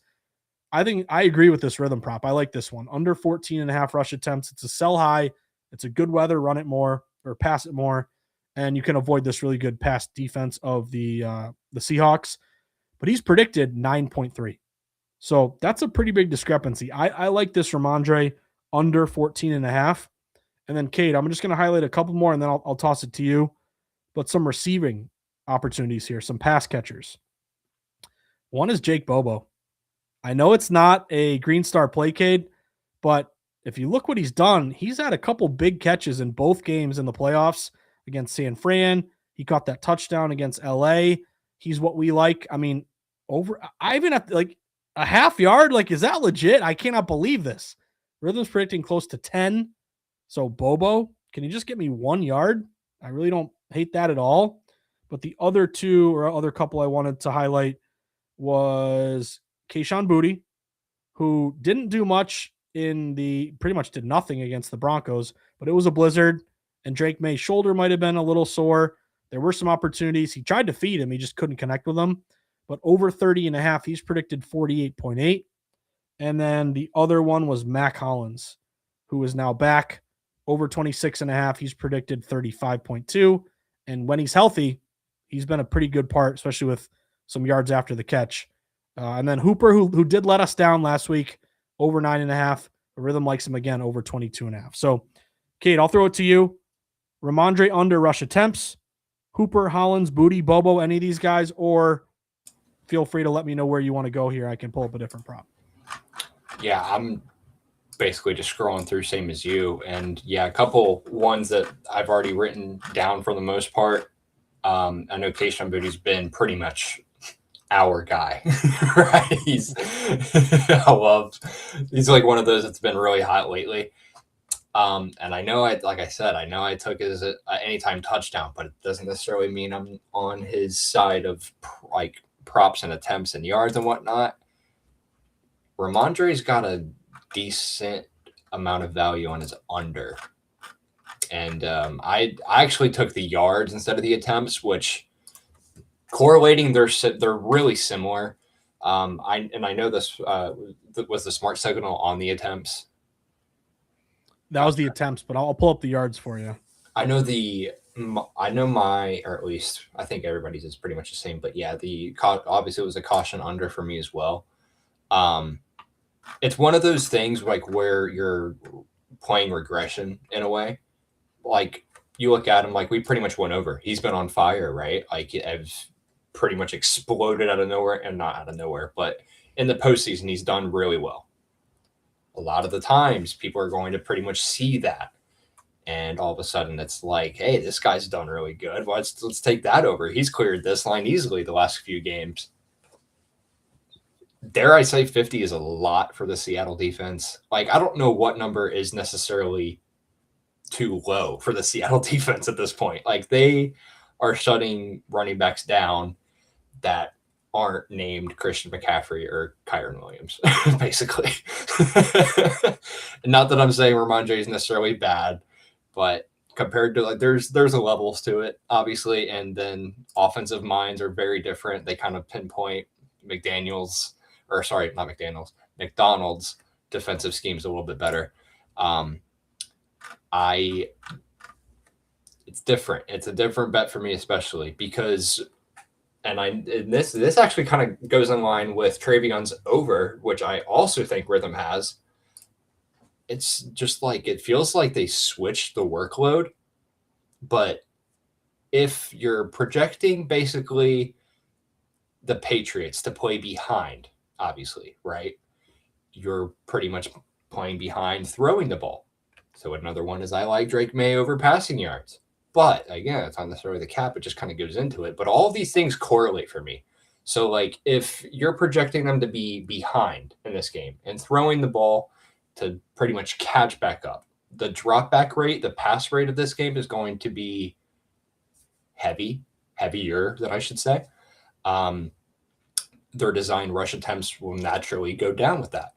I think I agree with this Rithmm prop. I like this one. Under 14.5 rush attempts. It's a sell high. It's a good weather, run it more or pass it more. And you can avoid this really good pass defense of the Seahawks. But he's predicted 9.3. So that's a pretty big discrepancy. I like this Ramondre under 14.5. And then, Cade, I'm just going to highlight a couple more, and then I'll toss it to you. But some receiving opportunities here, some pass catchers. One is Jake Bobo. I know it's not a Green Star play, Cade, but if you look what he's done, he's had a couple big catches in both games in the playoffs against San Fran. He caught that touchdown against LA. He's what we like. I mean, I even have to, A half yard? Like, is that legit? I cannot believe this. Rhythm's predicting close to 10. So, Bobo, can you just get me 1 yard? I really don't hate that at all. But the other two or other couple I wanted to highlight was Keyshawn Booty, who didn't do much pretty much did nothing against the Broncos, but it was a blizzard, and Drake May's shoulder might have been a little sore. There were some opportunities. He tried to feed him. He just couldn't connect with him. But over 30.5, he's predicted 48.8. And then the other one was Mac Hollins, who is now back over 26.5. He's predicted 35.2. And when he's healthy, he's been a pretty good part, especially with some yards after the catch. And then Hooper, who did let us down last week, over 9.5. Rhythm likes him again, over 22.5. So, Kate, I'll throw it to you. Ramondre under rush attempts, Hooper, Hollins, Booty, Bobo, any of these guys, or feel free to let me know where you want to go here. I can pull up a different prop. Yeah, I'm basically just scrolling through same as you. And yeah, a couple ones that I've already written down for the most part. I know Keyshawn Booty's been pretty much our guy, right? He's like one of those that's been really hot lately. And I know I took his anytime touchdown, but it doesn't necessarily mean I'm on his side of like props and attempts and yards and whatnot. Ramondre's got a decent amount of value on his under. And I actually took the yards instead of the attempts, which correlating they're really similar. I know this was the smart signal on the attempts. That was the attempts, but I'll pull up the yards for you. I know my, or at least I think everybody's is pretty much the same. But yeah, obviously it was a caution under for me as well. It's one of those things like where you're playing regression in a way. Like you look at him, like we pretty much went over. He's been on fire, right? Like it's pretty much exploded out of nowhere, and not out of nowhere, but in the postseason, he's done really well. A lot of the times, people are going to pretty much see that, and all of a sudden, it's like, hey, this guy's done really good. Well, let's take that over. He's cleared this line easily the last few games. Dare I say 50 is a lot for the Seattle defense. Like, I don't know what number is necessarily too low for the Seattle defense at this point. Like, they are shutting running backs down that aren't named Christian McCaffrey or Kyron Williams, basically. Not that I'm saying Ramondre is necessarily bad, but compared to like there's a levels to it, obviously, and then offensive minds are very different. They kind of pinpoint McDonald's defensive schemes a little bit better. It's different. It's a different bet for me, especially because, and this actually kind of goes in line with Travion's over, which I also think Rhythm has. It's just like it feels like they switched the workload, but if you're projecting basically the Patriots to play behind, obviously, right? You're pretty much playing behind throwing the ball. So another one is I like Drake May over passing yards. But again, it's not necessarily the cap. It just kind of goes into it. But all of these things correlate for me. So like if you're projecting them to be behind in this game and throwing the ball to pretty much catch back up, the drop back rate, the pass rate of this game is going to be heavier than I should say. Their design rush attempts will naturally go down with that.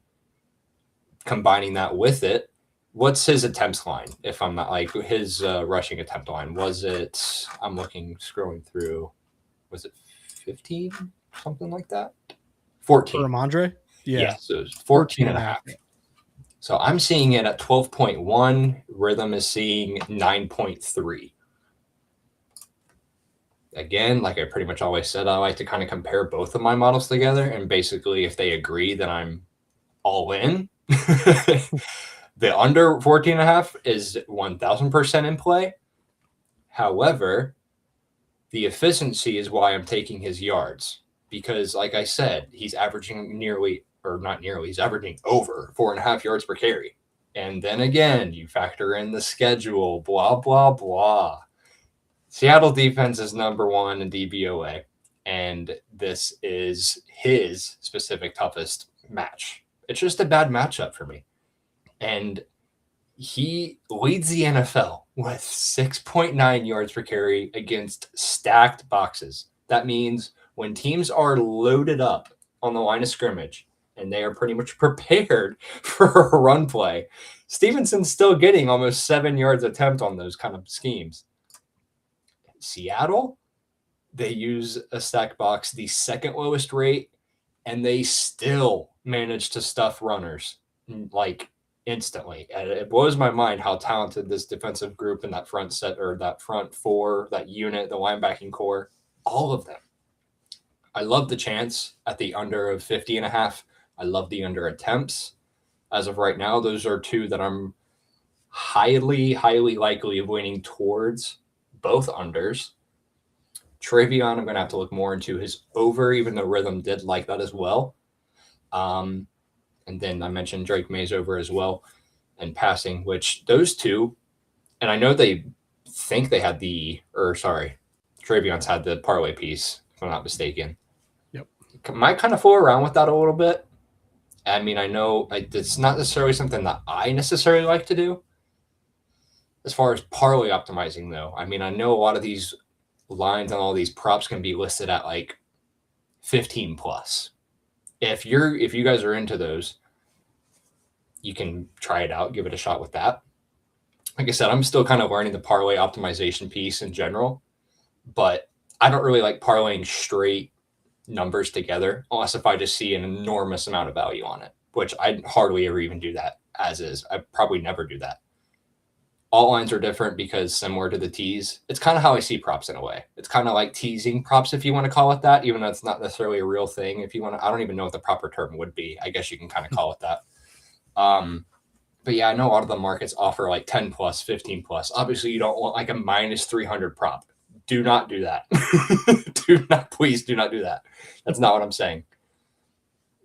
Combining that with it, what's his attempts line? If I'm not like his rushing attempt line, was it? I'm scrolling through. Was it 15? Something like that? 14. For Ramondre? Yeah. Yes, so it was 14 and a half. So I'm seeing it at 12.1. Rhythm is seeing 9.3. Again, like I pretty much always said, I like to kind of compare both of my models together. And basically, if they agree, then I'm all in. The under 14 and a half is 1,000% in play. However, the efficiency is why I'm taking his yards. Because, like I said, he's averaging he's averaging over 4.5 yards per carry. And then again, you factor in the schedule, blah, blah, blah. Seattle defense is number one in DVOA. And this is his specific toughest match. It's just a bad matchup for me. And he leads the NFL with 6.9 yards per carry against stacked boxes. That means when teams are loaded up on the line of scrimmage and they are pretty much prepared for a run play, Stevenson's still getting almost 7 yards attempt on those kind of schemes. Seattle, they use a stack box, the second lowest rate, and they still manage to stuff runners like instantly. And it blows my mind how talented this defensive group and that front set or that front four, that unit, the linebacking core, all of them. I love the chance at the under of 50.5. I love the under attempts. As of right now, those are two that I'm highly likely of leaning towards, both unders. Travion, I'm going to have to look more into his over, even though Rithmm did like that as well. And then I mentioned Drake May's over as well, and passing, which those two, and I know they think they had Travion's had the parlay piece, if I'm not mistaken. Yep. Might kind of fool around with that a little bit. I mean, I know it's not necessarily something that I necessarily like to do. As far as parlay optimizing, though, I mean, I know a lot of these lines and all these props can be listed at like 15 plus. If you guys are into those, you can try it out, give it a shot with that. Like I said, I'm still kind of learning the parlay optimization piece in general, but I don't really like parlaying straight numbers together unless if I just see an enormous amount of value on it, which I hardly ever even do that as is. I probably never do that. All lines are different because similar to the tease, it's kind of how I see props in a way. It's kind of like teasing props, if you want to call it that, even though it's not necessarily a real thing. If you want to, I don't even know what the proper term would be. I guess you can kind of call it that. But yeah, I know a lot of the markets offer like 10 plus, 15 plus. Obviously, you don't want like a minus 300 prop. Do not do that. Please do not do that. That's not what I'm saying.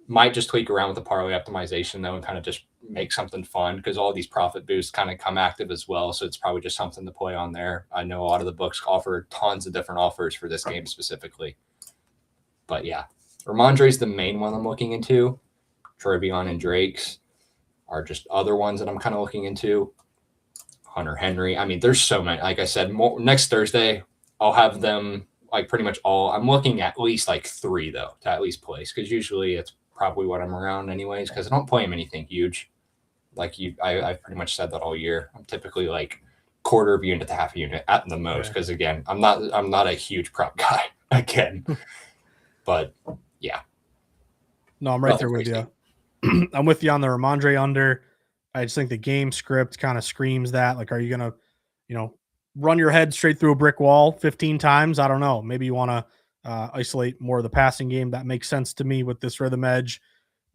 Might just tweak around with the parlay optimization though, and kind of just make something fun because all these profit boosts kind of come active as well. So it's probably just something to play on there. I know a lot of the books offer tons of different offers for this game specifically. But yeah, Ramondre's the main one I'm looking into. Travion and Drake's are just other ones that I'm kind of looking into. Hunter Henry. I mean, there's so many. Like I said, next Thursday, I'll have them like pretty much all. I'm looking at least like 3 though to at least place because usually it's probably what I'm around anyways because I don't play him anything huge. Like I've pretty much said that all year. I'm typically like quarter of a unit to half a unit at the most because again, I'm not a huge prop guy again. But yeah. No, I'm right there with you. I'm with you on the Ramondre under. I just think the game script kind of screams that. Like, are you going to, run your head straight through a brick wall 15 times? I don't know. Maybe you want to isolate more of the passing game. That makes sense to me with this rhythm edge.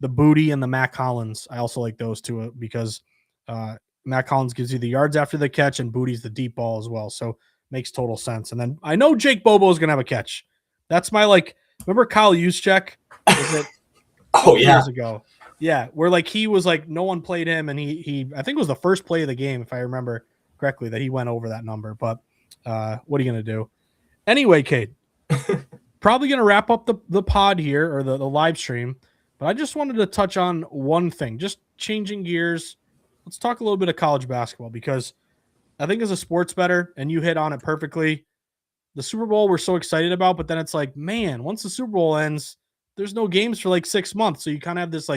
The Booty and the Matt Collins. I also like those two because Matt Collins gives you the yards after the catch and Booty's the deep ball as well. So makes total sense. And then I know Jake Bobo is going to have a catch. That's my remember Kyle Juszczyk? Was it years ago? Yeah, where he was no one played him, and he I think it was the first play of the game, if I remember correctly, that he went over that number. But what are you gonna do? Anyway, Cade, probably gonna wrap up the pod here or the live stream. But I just wanted to touch on one thing, just changing gears. Let's talk a little bit of college basketball because I think as a sports bettor, and you hit on it perfectly, the Super Bowl we're so excited about, but then it's man, once the Super Bowl ends, there's no games for 6 months. So you kind of have this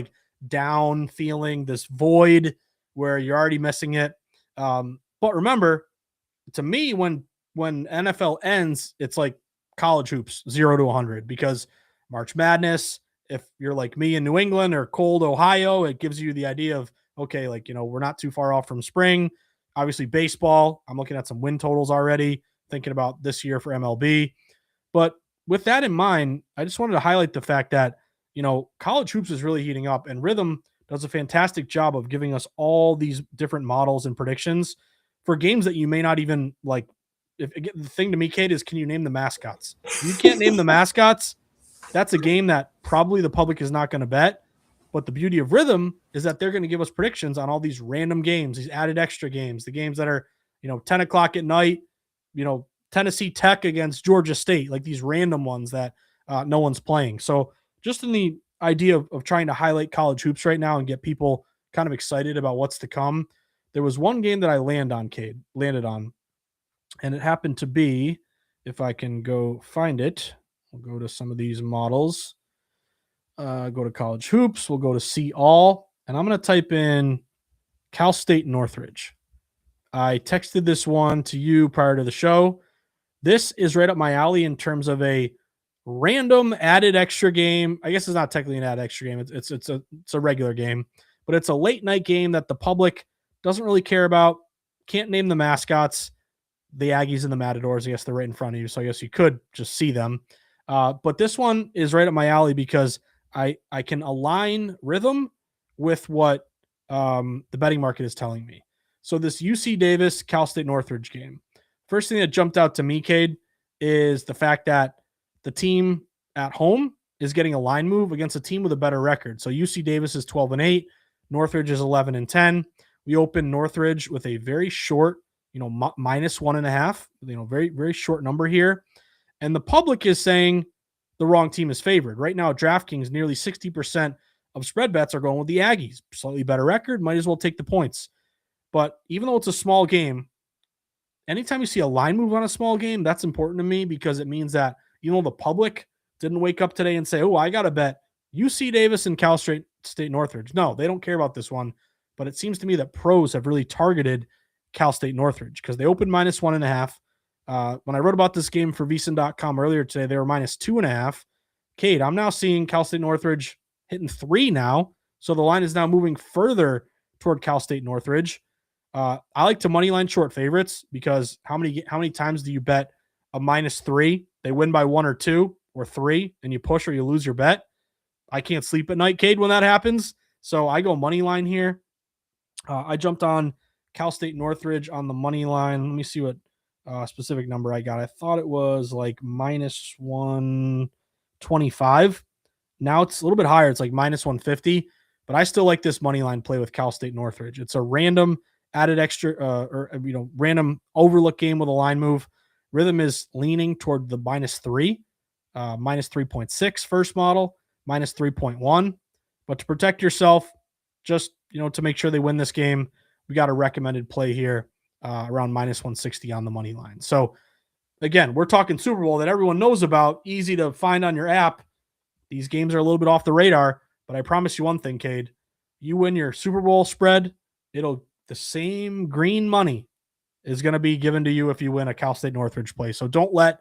down feeling, this void where you're already missing it. But remember, to me, when NFL ends, it's like college hoops, 0 to 100, because March Madness, if you're like me in New England or cold Ohio, it gives you the idea of, okay, we're not too far off from spring. Obviously baseball, I'm looking at some win totals already, thinking about this year for MLB. But with that in mind, I just wanted to highlight the fact that, college hoops is really heating up, and Rithmm does a fantastic job of giving us all these different models and predictions for games that you may not even like. The thing to me, Kate, is can you name the mascots? If you can't name the mascots, that's a game that probably the public is not going to bet. But the beauty of Rithmm is that they're going to give us predictions on all these random games, these added extra games, the games that are, 10 o'clock at night, Tennessee Tech against Georgia State, like these random ones that no one's playing. So just in the idea of trying to highlight college hoops right now and get people kind of excited about what's to come, there was one game that I landed on, and it happened to be, if I can go find it, we'll go to some of these models. Go to college hoops. We'll go to see all, and I'm going to type in Cal State Northridge. I texted this one to you prior to the show. This is right up my alley in terms of a random added extra game. I guess it's not technically an added extra game. It's a regular game, but it's a late night game that the public doesn't really care about. Can't name the mascots, the Aggies and the Matadors. I guess they're right in front of you, so I guess you could just see them. But this one is right up my alley because I can align Rithmm with what the betting market is telling me. So this UC Davis Cal State Northridge game. First thing that jumped out to me, Cade, is the fact that the team at home is getting a line move against a team with a better record. So UC Davis is 12-8, Northridge is 11-10. We open Northridge with a very short, minus 1.5, very, very short number here. And the public is saying the wrong team is favored. Right now, DraftKings, nearly 60% of spread bets are going with the Aggies. Slightly better record, might as well take the points. But even though it's a small game, anytime you see a line move on a small game, that's important to me because it means that, the public didn't wake up today and say, oh, I got to bet UC Davis and Cal State Northridge. No, they don't care about this one. But it seems to me that pros have really targeted Cal State Northridge because they opened minus 1.5. When I wrote about this game for VSiN.com earlier today, they were minus 2.5. Cade, I'm now seeing Cal State Northridge hitting 3 now. So the line is now moving further toward Cal State Northridge. I like to money line short favorites because how many times do you bet a minus 3? They win by 1 or 2 or 3, and you push or you lose your bet. I can't sleep at night, Cade, when that happens. So I go money line here. I jumped on Cal State Northridge on the money line. Let me see what specific number I got. I thought it was like minus 125. Now it's a little bit higher. It's like minus 150, but I still like this money line play with Cal State Northridge. It's a random added extra random overlook game with a line move. Rithmm is leaning toward the minus 3, minus 3.6 first model, minus 3.1. But to protect yourself, just, to make sure they win this game, we got a recommended play here around minus 160 on the money line. So again, we're talking Super Bowl that everyone knows about, easy to find on your app. These games are a little bit off the radar, but I promise you one thing, Cade, you win your Super Bowl spread, the same green money is going to be given to you if you win a Cal State Northridge play. So don't let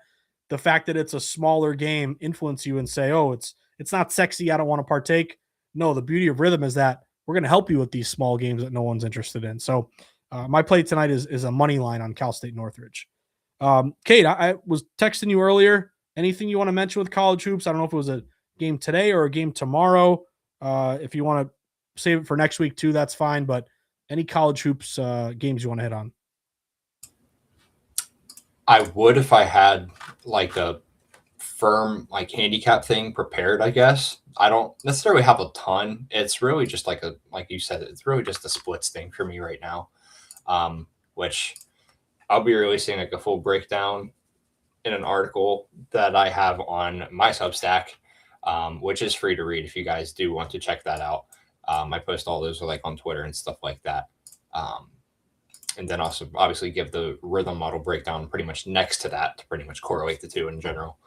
the fact that it's a smaller game influence you and say, oh, it's not sexy, I don't want to partake. No, the beauty of Rithmm is that we're going to help you with these small games that no one's interested in. So my play tonight is a money line on Cal State Northridge. Kate, I was texting you earlier. Anything you want to mention with college hoops? I don't know if it was a game today or a game tomorrow. If you want to save it for next week too, that's fine. But any college hoops games you want to hit on? I would if I had like a firm handicap thing prepared, I guess. I don't necessarily have a ton. It's really just like you said, it's really just a splits thing for me right now. Which I'll be releasing like a full breakdown in an article that I have on my Substack, which is free to read if you guys do want to check that out. I post all those on Twitter and stuff like that. And then also obviously give the Rithmm model breakdown pretty much next to that to pretty much correlate the two in general.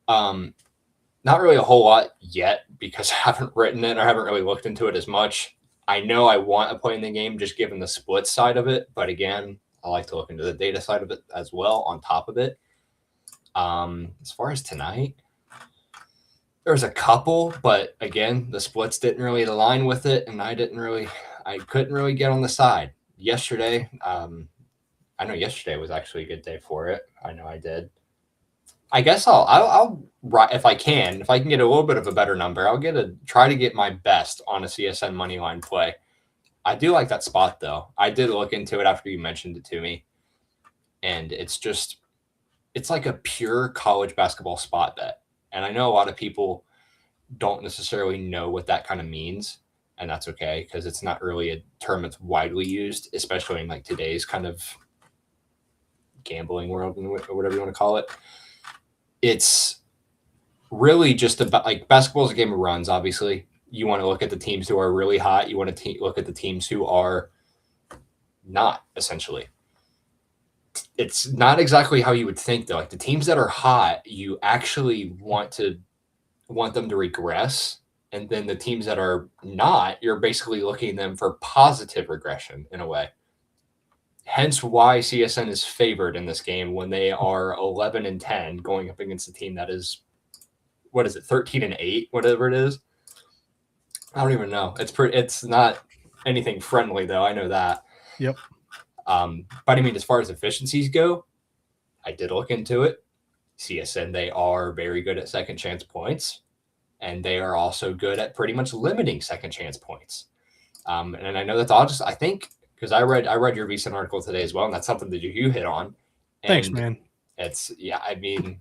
Not really a whole lot yet because I haven't written it or haven't really looked into it as much. I know I want to play in the game just given the split side of it. But again, I like to look into the data side of it as well on top of it. As far as tonight, there's a couple, but again, the splits didn't really align with it. And I couldn't really get on the side. Yesterday, I know yesterday was actually a good day for it. I know I did. I guess I'll if I can get a little bit of a better number, I'll try to get my best on a CSN money line play. I do like that spot though. I did look into it after you mentioned it to me, and it's like a pure college basketball spot bet. And I know a lot of people don't necessarily know what that kind of means. And that's okay because it's not really a term that's widely used, especially in today's kind of gambling world or whatever you want to call it. It's really just about basketball is a game of runs, obviously, You want to look at the teams who are really hot. You want to look at the teams who are not, essentially. It's not exactly how you would think, though. Like the teams that are hot, you actually want them to regress. And then the teams that are not, you're basically looking at them for positive regression in a way. Hence why CSN is favored in this game when they are 11-10 going up against a team that is, what is it, 13-8, whatever it is. I don't even know. It's not anything friendly though. I know that. Yep. But I mean, as far as efficiencies go, I did look into it. CSN, they are very good at second chance points, and they are also good at pretty much limiting second chance points. And I know that's all I think, because I read your recent article today as well, and that's something that you hit on. And thanks, man. It's, yeah, I mean,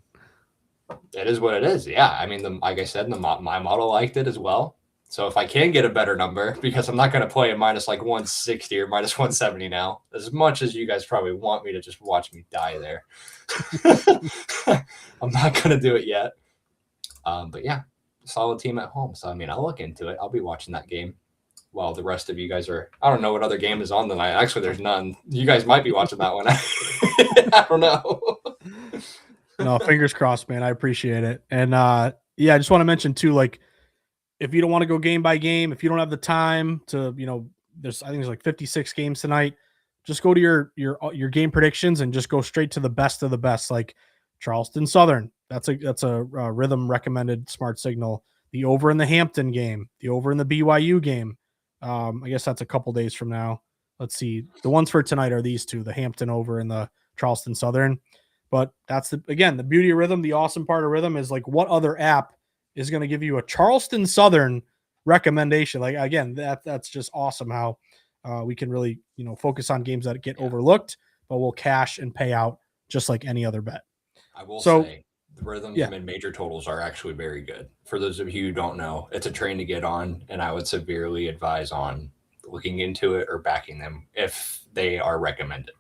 it is what it is. Yeah, I mean, like I said, my model liked it as well. So if I can get a better number, because I'm not going to play a minus like 160 or minus 170 now, as much as you guys probably want me to just watch me die there. I'm not going to do it yet. But yeah, solid team at home. So, I mean, I'll look into it. I'll be watching that game while the rest of you guys are, I don't know what other game is on tonight. Actually, there's none. You guys might be watching that one. I don't know. No, fingers crossed, man. I appreciate it. And yeah, I just want to mention too, like, if you don't want to go game by game, if you don't have the time to, I think there's like 56 games tonight, just go to your game predictions and just go straight to the best of the best, like Charleston Southern. That's a Rithmm recommended smart signal. The over in the Hampton game, the over in the BYU game. I guess that's a couple days from now. Let's see. The ones for tonight are these two, the Hampton over and the Charleston Southern. But that's the beauty of Rithmm. The awesome part of Rithmm is like, what other app is going to give you a Charleston Southern recommendation? Like, again, that's just awesome how we can really, focus on games that get overlooked, but we'll cash and pay out just like any other bet. I will say the Rithmm's mid-major totals are actually very good. For those of you who don't know, it's a train to get on, and I would severely advise on looking into it or backing them if they are recommended.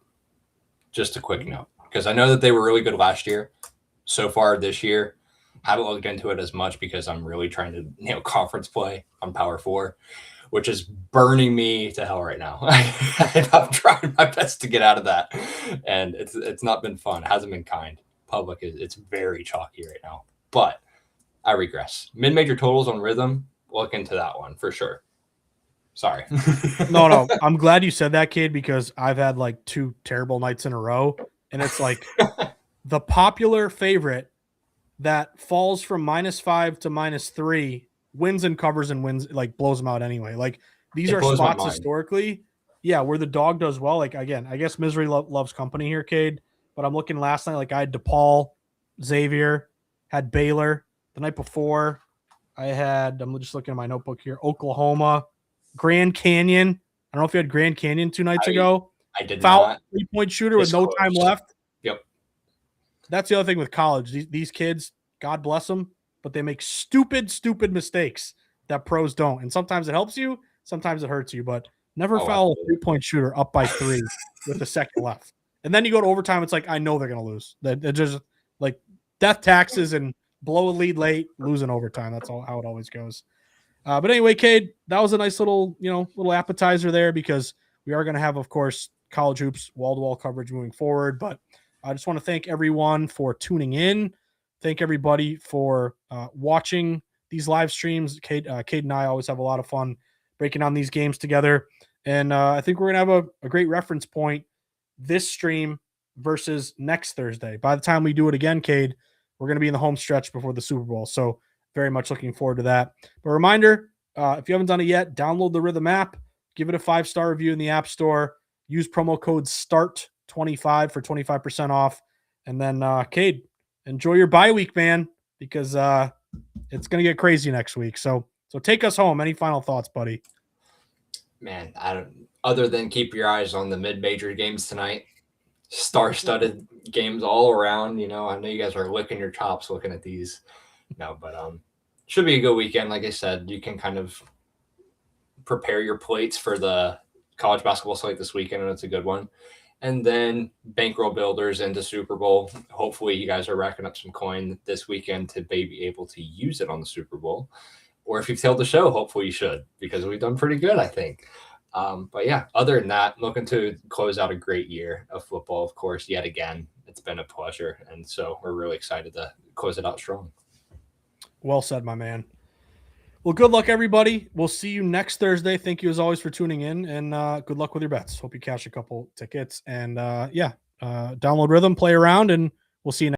Just a quick note, because I know that they were really good last year. So far this year, haven't looked into it as much because I'm really trying to, conference play on Power 4, which is burning me to hell right now. I'm trying my best to get out of that, and it's not been fun. It hasn't been kind. Public it's very chalky right now, but I regress. Mid-major totals on Rithmm, look into that one for sure. Sorry. No, I'm glad you said that, kid, because I've had like 2 terrible nights in a row, and it's like the popular favorite that falls from -5 to -3 wins and covers and wins, like blows them out anyway. Like these are spots historically, where the dog does well. Like, again, I guess misery loves company here, Cade. But I'm looking last night, like I had DePaul, Xavier, had Baylor. The night before, I'm just looking at my notebook here, Oklahoma, Grand Canyon. I don't know if you had Grand Canyon 2 nights ago. I did Foul not. 3-point shooter with no time left. Yep. That's the other thing with college. These kids, God bless them, but they make stupid mistakes that pros don't. And sometimes it helps you, sometimes it hurts you, but never foul a 3-point shooter up by 3 with a second left. And then you go to overtime, it's like, I know they're going to lose. They're just like death taxes and blow a lead late, lose in overtime. That's all how it always goes. But anyway, Cade, that was a nice little appetizer there, because we are going to have, of course, college hoops wall-to-wall coverage moving forward. But I just want to thank everyone for tuning in. Thank everybody for watching these live streams. Cade and I always have a lot of fun breaking down these games together. And I think we're going to have a great reference point this stream versus next Thursday. By the time we do it again, Cade, we're going to be in the home stretch before the Super Bowl. So very much looking forward to that. But a reminder, if you haven't done it yet, download the Rithmm app, give it a 5-star review in the App Store, use promo code START25 for 25% off. And then, Cade, enjoy your bye week, man, because it's going to get crazy next week. So take us home. Any final thoughts, buddy? Man, other than keep your eyes on the mid-major games tonight, star-studded games all around. I know you guys are licking your chops looking at these. No, but should be a good weekend. Like I said, you can kind of prepare your plates for the college basketball slate this weekend, and it's a good one. And then bankroll builders into Super Bowl. Hopefully you guys are racking up some coin this weekend to be able to use it on the Super Bowl. or if you've tailed the show, hopefully you should, because we've done pretty good, I think. But yeah, other than that, looking to close out a great year of football, of course, yet again. It's been a pleasure. And so we're really excited to close it out strong. Well said, my man. Well, good luck, everybody. We'll see you next Thursday. Thank you, as always, for tuning in, and good luck with your bets. Hope you cash a couple tickets. And download Rithmm, play around, and we'll see you next